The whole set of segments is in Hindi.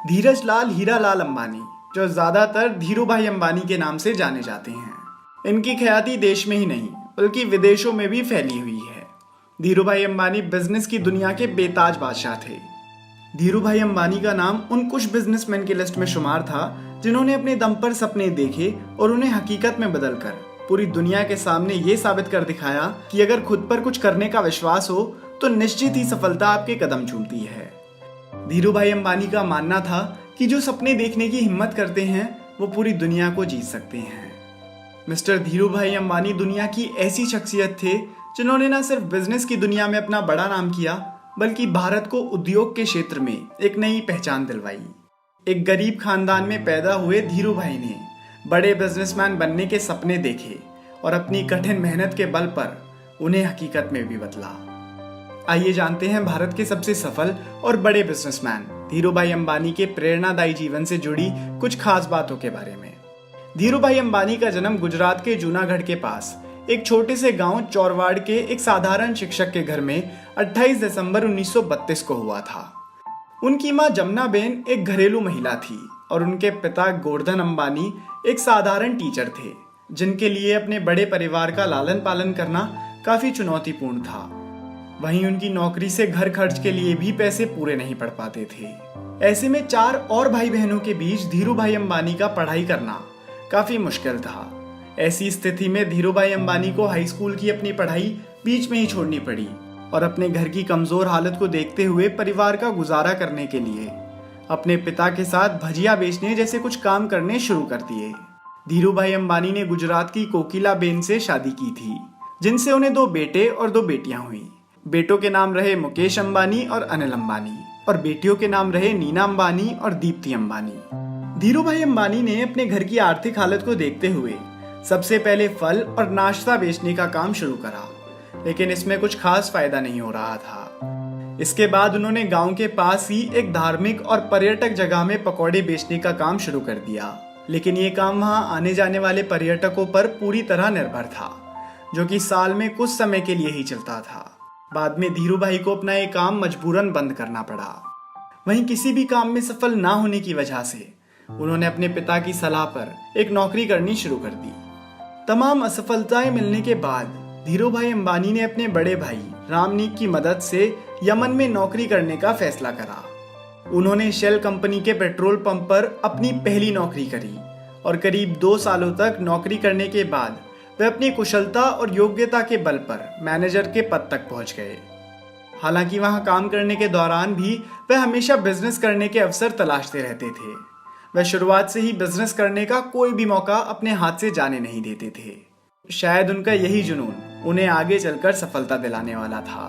धीरज लाल हीरालाल अंबानी, जो ज्यादातर धीरू भाई अंबानी के नाम से जाने जाते हैं। इनकी ख्याति देश में ही नहीं बल्कि विदेशों में भी फैली हुई है। धीरू भाई अंबानी बिजनेस की दुनिया के बेताज बादशाह थे। धीरू भाई अंबानी का नाम उन कुछ बिजनेसमैन की लिस्ट में शुमार था जिन्होंने अपने दम पर सपने देखे और उन्हें हकीकत में बदलकर पूरी दुनिया के सामने ये साबित कर दिखाया कि अगर खुद पर कुछ करने का विश्वास हो तो निश्चित ही सफलता आपके कदम चूमती है। धीरू भाई अंबानी का मानना था कि जो सपने देखने की हिम्मत करते हैं वो पूरी दुनिया को जीत सकते हैं। मिस्टर धीरू भाई अंबानी दुनिया की ऐसी शख्सियत थे जिन्होंने न सिर्फ बिजनेस की दुनिया में अपना बड़ा नाम किया बल्कि भारत को उद्योग के क्षेत्र में एक नई पहचान दिलवाई। एक गरीब खानदान में पैदा हुए धीरू भाई ने बड़े बिजनेसमैन बनने के सपने देखे और अपनी कठिन मेहनत के बल पर उन्हें हकीकत में भी बदला। आइए जानते हैं भारत के सबसे सफल और बड़े बिजनेसमैन धीरू भाई अंबानी के प्रेरणादायी जीवन से जुड़ी कुछ खास बातों के बारे में। धीरू भाई अंबानी का जन्म गुजरात के जूनागढ़ के पास एक छोटे से गांव चौरवाड़ के एक साधारण शिक्षक के घर में 28 दिसंबर 1932 को हुआ था। उनकी मां जमुनाबेन एक घरेलू महिला थी और उनके पिता गोवर्धन अंबानी एक साधारण टीचर थे, जिनके लिए अपने बड़े परिवार का लालन पालन करना काफी चुनौतीपूर्ण था। वहीं उनकी नौकरी से घर खर्च के लिए भी पैसे पूरे नहीं पड़ पाते थे। ऐसे में 4 और भाई बहनों के बीच धीरू भाई अंबानी का पढ़ाई करना काफी मुश्किल था। ऐसी स्थिति में धीरू भाई अंबानी को हाई स्कूल की अपनी पढ़ाई बीच में ही छोड़नी पड़ी और अपने घर की कमजोर हालत को देखते हुए परिवार का गुजारा करने के लिए अपने पिता के साथ भजिया बेचने जैसे कुछ काम करने शुरू कर दिए। धीरू भाई अंबानी ने गुजरात की कोकिला बेन से शादी की थी, जिनसे उन्हें 2 बेटे और 2 बेटियां हुई। बेटों के नाम रहे मुकेश अंबानी और अनिल अंबानी और बेटियों के नाम रहे नीना अंबानी और दीप्ति अंबानी। धीरू भाई अंबानी ने अपने घर की आर्थिक हालत को देखते हुए सबसे पहले फल और नाश्ता बेचने का काम शुरू करा, लेकिन इसमें कुछ खास फायदा नहीं हो रहा था। इसके बाद उन्होंने गांव के पास ही एक धार्मिक और पर्यटक जगह में पकौड़े बेचने का काम शुरू कर दिया, लेकिन ये काम वहां आने जाने वाले पर्यटकों पर पूरी तरह निर्भर था, जो कि साल में कुछ समय के लिए ही चलता था। बाद में धीरू भाई को अपना ये काम मजबूरन बंद करना पड़ा। वहीं किसी भी काम में सफल ना होने की वजह से उन्होंने अपने पिता की सलाह पर एक नौकरी करनी शुरू कर दी। तमाम असफलताएं मिलने के बाद धीरू भाई अंबानी ने अपने बड़े भाई रामनीक की मदद से यमन में नौकरी करने का फैसला करा। उन्होंने शेल कंपनी के पेट्रोल पंप पर अपनी पहली नौकरी करी और करीब 2 सालों तक नौकरी करने के बाद वे अपनी कुशलता और योग्यता के बल पर मैनेजर के पद तक पहुंच गए। हालांकि वहां काम करने के दौरान भी वे हमेशा बिजनेस करने के अवसर तलाशते रहते थे। वे शुरुआत से ही बिजनेस करने का कोई भी मौका अपने हाथ से जाने नहीं देते थे। शायद उनका यही जुनून उन्हें आगे चलकर सफलता दिलाने वाला था।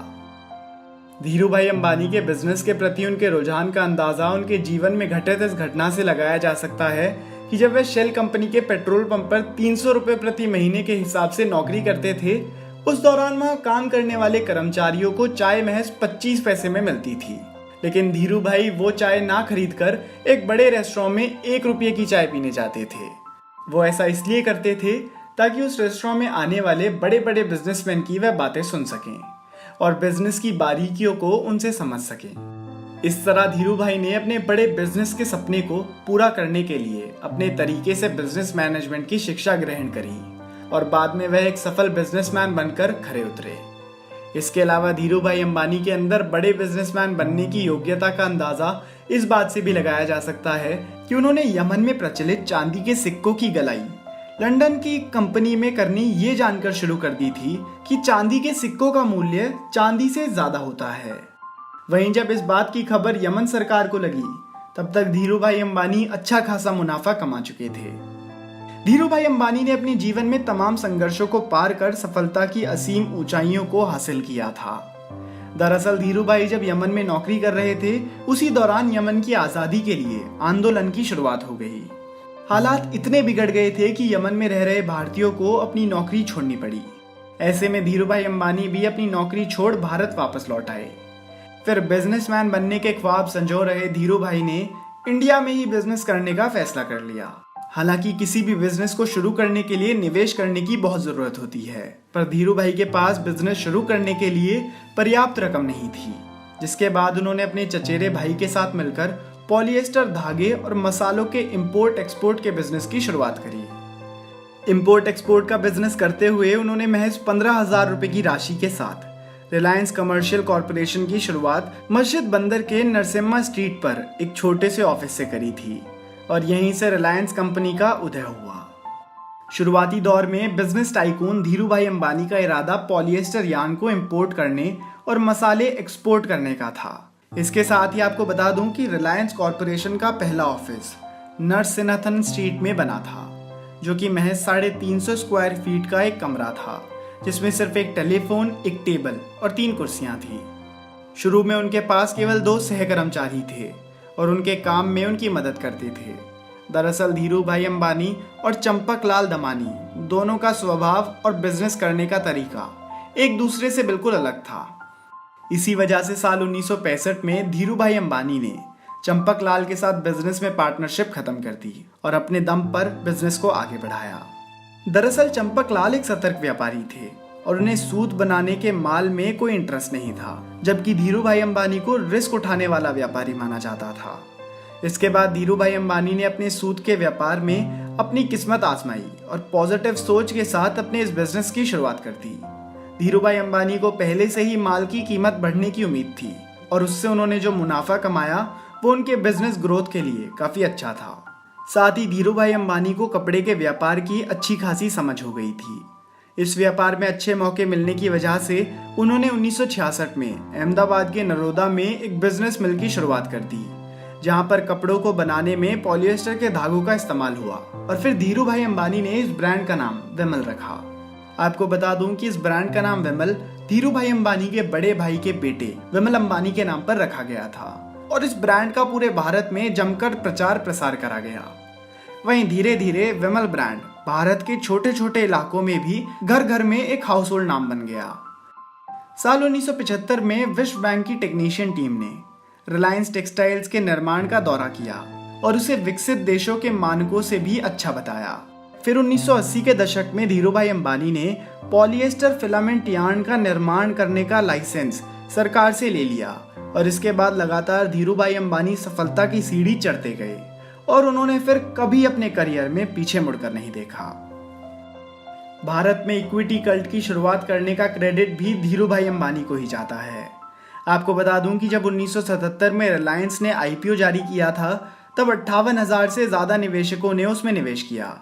धीरू भाई अंबानी के बिजनेस के प्रति उनके रुझान का अंदाजा उनके जीवन में घटित इस घटना से लगाया जा सकता है कि जब वे शेल कंपनी के पेट्रोल पंप पर 300 रुपए प्रति महीने के हिसाब से नौकरी करते थे, उस दौरान वहां काम करने वाले कर्मचारियों को चाय महज 25 पैसे में मिलती थी। लेकिन धीरू भाई वो चाय ना खरीद कर एक बड़े रेस्टोरेंट में 1 रुपये की चाय पीने जाते थे। वो ऐसा इसलिए करते थे ताकि उस रेस्टोरेंट में आने वाले बड़े बड़े बिजनेसमैन की वह बातें सुन सकें और बिजनेस की बारीकियों को उनसे समझ सकें। इस तरह धीरू भाई ने अपने बड़े बिजनेस के सपने को पूरा करने के लिए अपने तरीके से बिजनेस मैनेजमेंट की शिक्षा ग्रहण करी और बाद में वह एक सफल बिजनेसमैन बनकर खरे उतरे। इसके अलावा धीरू भाई अंबानी के अंदर बड़े बिजनेसमैन बनने की योग्यता का अंदाजा इस बात से भी लगाया जा सकता है कि उन्होंने यमन में प्रचलित चांदी के सिक्कों की गलाई लंदन की कंपनी में करनी ये जानकर शुरू कर दी थी कि चांदी के सिक्कों का मूल्य चांदी से ज्यादा होता है। वहीं जब इस बात की खबर यमन सरकार को लगी, तब तक धीरू भाई अंबानी अच्छा खासा मुनाफा कमा चुके थे। धीरू भाई अंबानी ने अपने जीवन में तमाम संघर्षों को पार कर सफलता की असीम ऊंचाइयों को हासिल किया था। दरअसल धीरू भाई जब यमन में नौकरी कर रहे थे, उसी दौरान यमन की आजादी के लिए आंदोलन की शुरुआत हो गई। हालात इतने बिगड़ गए थे कि यमन में रह रहे भारतीयों को अपनी नौकरी छोड़नी पड़ी। ऐसे में धीरू भाई अंबानी भी अपनी नौकरी छोड़ भारत वापस लौट आए। फिर बिजनेसमैन बनने के ख्वाब संजो रहे धीरू भाई ने इंडिया में ही बिजनेस करने का फैसला कर लिया। हालांकि किसी भी बिजनेस को शुरू करने के लिए निवेश करने की बहुत जरूरत होती है, पर धीरू भाई के पास बिजनेस शुरू करने के लिए पर्याप्त रकम नहीं थी, जिसके बाद उन्होंने अपने चचेरे भाई के साथ मिलकर पॉलिएस्टर धागे और मसालों के इंपोर्ट एक्सपोर्ट के बिजनेस की शुरुआत करी। इंपोर्ट एक्सपोर्ट का बिजनेस करते हुए उन्होंने महज 15,000 रुपए की राशि के साथ रिलायंस कमर्शियल कॉरपोरेशन की शुरुआत मस्जिद बंदर के नरसिम्हा स्ट्रीट पर एक छोटे से ऑफिस से करी थी और यहीं से रिलायंस कंपनी का उदय हुआ। शुरुआती दौर में बिजनेस टाइकून धीरूभाई अंबानी का इरादा पॉलिएस्टर यार्न को इंपोर्ट करने और मसाले एक्सपोर्ट करने का था। इसके साथ ही आपको बता दूं कि रिलायंस कॉरपोरेशन का पहला ऑफिस नरसिम्हन स्ट्रीट में बना था, जो कि महज 350 स्क्वायर फीट का एक कमरा था, जिसमें सिर्फ एक टेलीफोन, एक टेबल और 3 कुर्सियां थी। शुरू में उनके पास केवल 2 सहकर्मचारी थे और उनके काम में उनकी मदद करते थे। दरअसल धीरूभाई अंबानी और चंपकलाल दमानी दोनों का स्वभाव और बिजनेस करने का तरीका एक दूसरे से बिल्कुल अलग था। इसी वजह से साल 1965 में धीरूभाई अंबानी ने चंपकलाल के साथ बिजनेस में पार्टनरशिप खत्म कर दी और अपने दम पर बिजनेस को आगे बढ़ाया। दरअसल चंपकलाल एक सतर्क व्यापारी थे और उन्हें सूत बनाने के माल में कोई इंटरेस्ट नहीं था, जबकि धीरूभाई अंबानी को रिस्क उठाने वाला व्यापारी माना जाता था। इसके बाद धीरूभाई अंबानी ने अपने सूत के व्यापार में अपनी किस्मत आजमाई और पॉजिटिव सोच के साथ अपने इस बिजनेस की शुरुआत कर दी। धीरूभाई अंबानी को पहले से ही माल की कीमत बढ़ने की उम्मीद थी और उससे उन्होंने जो मुनाफा कमाया वो उनके बिजनेस ग्रोथ के लिए काफी अच्छा था। साथ ही धीरूभाई अंबानी को कपड़े के व्यापार की अच्छी खासी समझ हो गई थी। इस व्यापार में अच्छे मौके मिलने की वजह से उन्होंने 1966 में अहमदाबाद के नरोदा में एक बिजनेस मिल की शुरुआत कर दी, जहां पर कपड़ों को बनाने में पॉलिएस्टर के धागों का इस्तेमाल हुआ और फिर धीरूभाई अंबानी ने इस ब्रांड का नाम विमल रखा। आपको बता दूं कि इस ब्रांड का नाम विमल धीरूभाई अंबानी के बड़े भाई के बेटे विमल अंबानी के नाम पर रखा गया था और इस ब्रांड का पूरे भारत में जमकर प्रचार प्रसार करा गया। वहीं धीरे धीरे विमल ब्रांड भारत के छोटे छोटे इलाकों में भी घर घर में एक हाउसहोल्ड नाम बन गया। साल 1975 में विश्व बैंक की टेक्नीशियन टीम ने रिलायंस टेक्सटाइल्स के निर्माण का दौरा किया और उसे विकसित देशों के मानकों से भी अच्छा बताया। फिर 1980 के दशक में धीरूभाई अंबानी ने पॉलिएस्टर फिलामेंट यार्न का निर्माण करने का लाइसेंस सरकार से ले लिया और इसके बाद लगातार धीरूभाई अंबानी सफलता की सीढ़ी चढ़ते गए और उन्होंने फिर कभी अपने करियर में पीछे मुड़कर नहीं देखा। भारत में इक्विटी कल्ट की शुरुआत करने का क्रेडिट भी धीरूभाई अंबानी को ही जाता है। आपको बता दूं कि जब 1977 में रिलायंस ने आईपीओ जारी किया था, तब 58,000 से ज्यादा निवेशकों ने उसमें निवेश किया।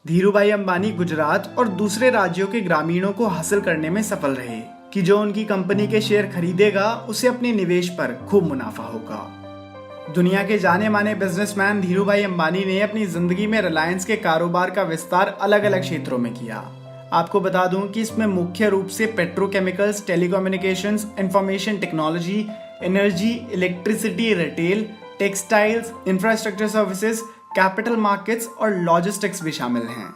धीरूभाई अंबानी गुजरात और दूसरे राज्यों के ग्रामीणों को हासिल करने में सफल रहे कि जो उनकी कंपनी के शेयर खरीदेगा उसे अपने निवेश पर खूब मुनाफा होगा। दुनिया के जाने माने बिजनेसमैन धीरूभाई अंबानी ने अपनी जिंदगी में रिलायंस के कारोबार का विस्तार अलग अलग क्षेत्रों में किया। आपको बता दूं कि इसमें मुख्य रूप से petrochemicals, telecommunications, information technology, energy, electricity, retail, textiles, infrastructure services, capital markets और लॉजिस्टिक्स भी शामिल हैं।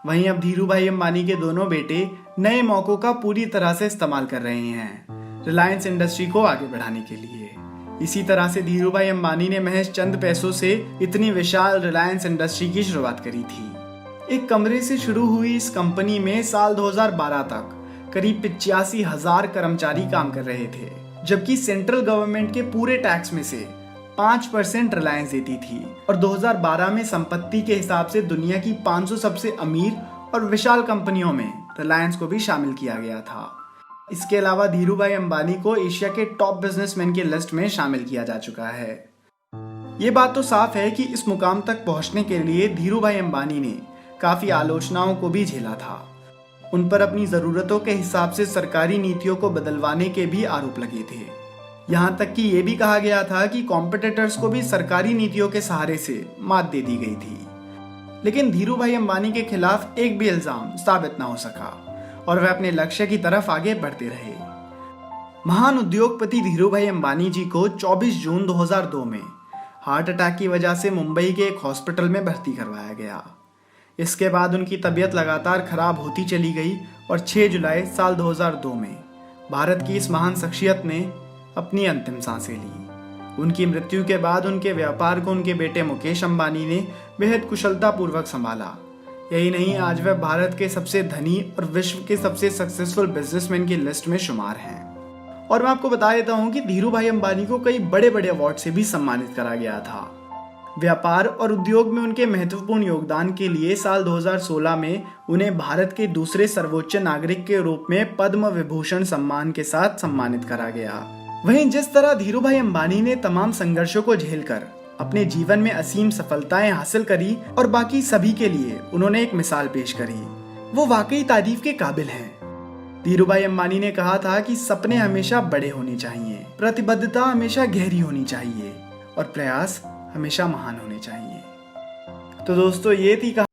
वहीं अब धीरूभाई अंबानी के दोनों बेटे नए मौकों का पूरी तरह से इस्तेमाल कर रहे हैं रिलायंस इंडस्ट्री को आगे बढ़ाने के लिए। इसी तरह से धीरूभाई अंबानी ने महज चंद पैसों से इतनी विशाल रिलायंस इंडस्ट्री की शुरुआत करी थी। एक कमरे से शुरू हुई इस कंपनी में साल 2012 तक करीब 85,000 कर्मचारी काम कर रहे थे, जबकि सेंट्रल गवर्नमेंट के पूरे टैक्स में से 5% रिलायंस देती थी और 2012 में संपत्ति के हिसाब से दुनिया की 500 सबसे अमीर और विशाल कंपनियों में रिलायंस को भी शामिल किया गया था। इसके अलावा धीरूभाई अंबानी को एशिया के टॉप बिजनेसमैन की लिस्ट में शामिल किया जा चुका है। ये बात तो साफ है कि इस मुकाम तक पहुंचने के लिए धीरूभाई अंबानी ने काफी आलोचनाओं को भी झेला था। उन पर अपनी जरूरतों के हिसाब से सरकारी नीतियों को बदलवाने के भी आरोप लगे थे। यहाँ तक कि ये भी कहा गया था कि कॉम्पिटिटर्स को भी सरकारी नीतियों के सहारे से मात दे दी गई थी। लेकिन धीरूभाई अंबानी के खिलाफ एक भी इल्जाम साबित न हो सका और वे अपने लक्ष्य की तरफ आगे बढ़ते रहे। महान उद्योगपति धीरूभाई अंबानी जी को 24 जून 2002 में हार्ट अटैक की वजह से मुंबई के एक हॉस्पिटल में भर्ती करवाया गया। इसके बाद उनकी तबीयत लगातार खराब होती चली गई और 6 जुलाई साल 2002 में भारत की इस महान शख्सियत ने अपनी अंतिम सांसें ली। उनकी मृत्यु के बाद उनके व्यापार को उनके बेटे मुकेश अंबानी ने बेहद कुशलतापूर्वक संभाला। यही नहीं, आज वह भारत के सबसे धनी और विश्व के सबसे सक्सेसफुल बिजनेसमैन की लिस्ट में शुमार हैं। और मैं आपको बता देता हूँ कि धीरू भाई अंबानी को कई बड़े बड़े अवार्ड से भी सम्मानित करा गया था। व्यापार और उद्योग में उनके महत्वपूर्ण योगदान के लिए साल 2016 में उन्हें भारत के दूसरे सर्वोच्च नागरिक के रूप में पद्म विभूषण सम्मान के साथ सम्मानित करा गया। वहीं जिस तरह धीरू भाई अंबानी ने तमाम संघर्षों को झेलकर अपने जीवन में असीम सफलताएं हासिल करी और बाकी सभी के लिए उन्होंने एक मिसाल पेश करी, वो वाकई तारीफ के काबिल हैं। धीरू भाई अंबानी ने कहा था कि सपने हमेशा बड़े होने चाहिए, प्रतिबद्धता हमेशा गहरी होनी चाहिए और प्रयास हमेशा महान होने चाहिए। तो दोस्तों, ये थी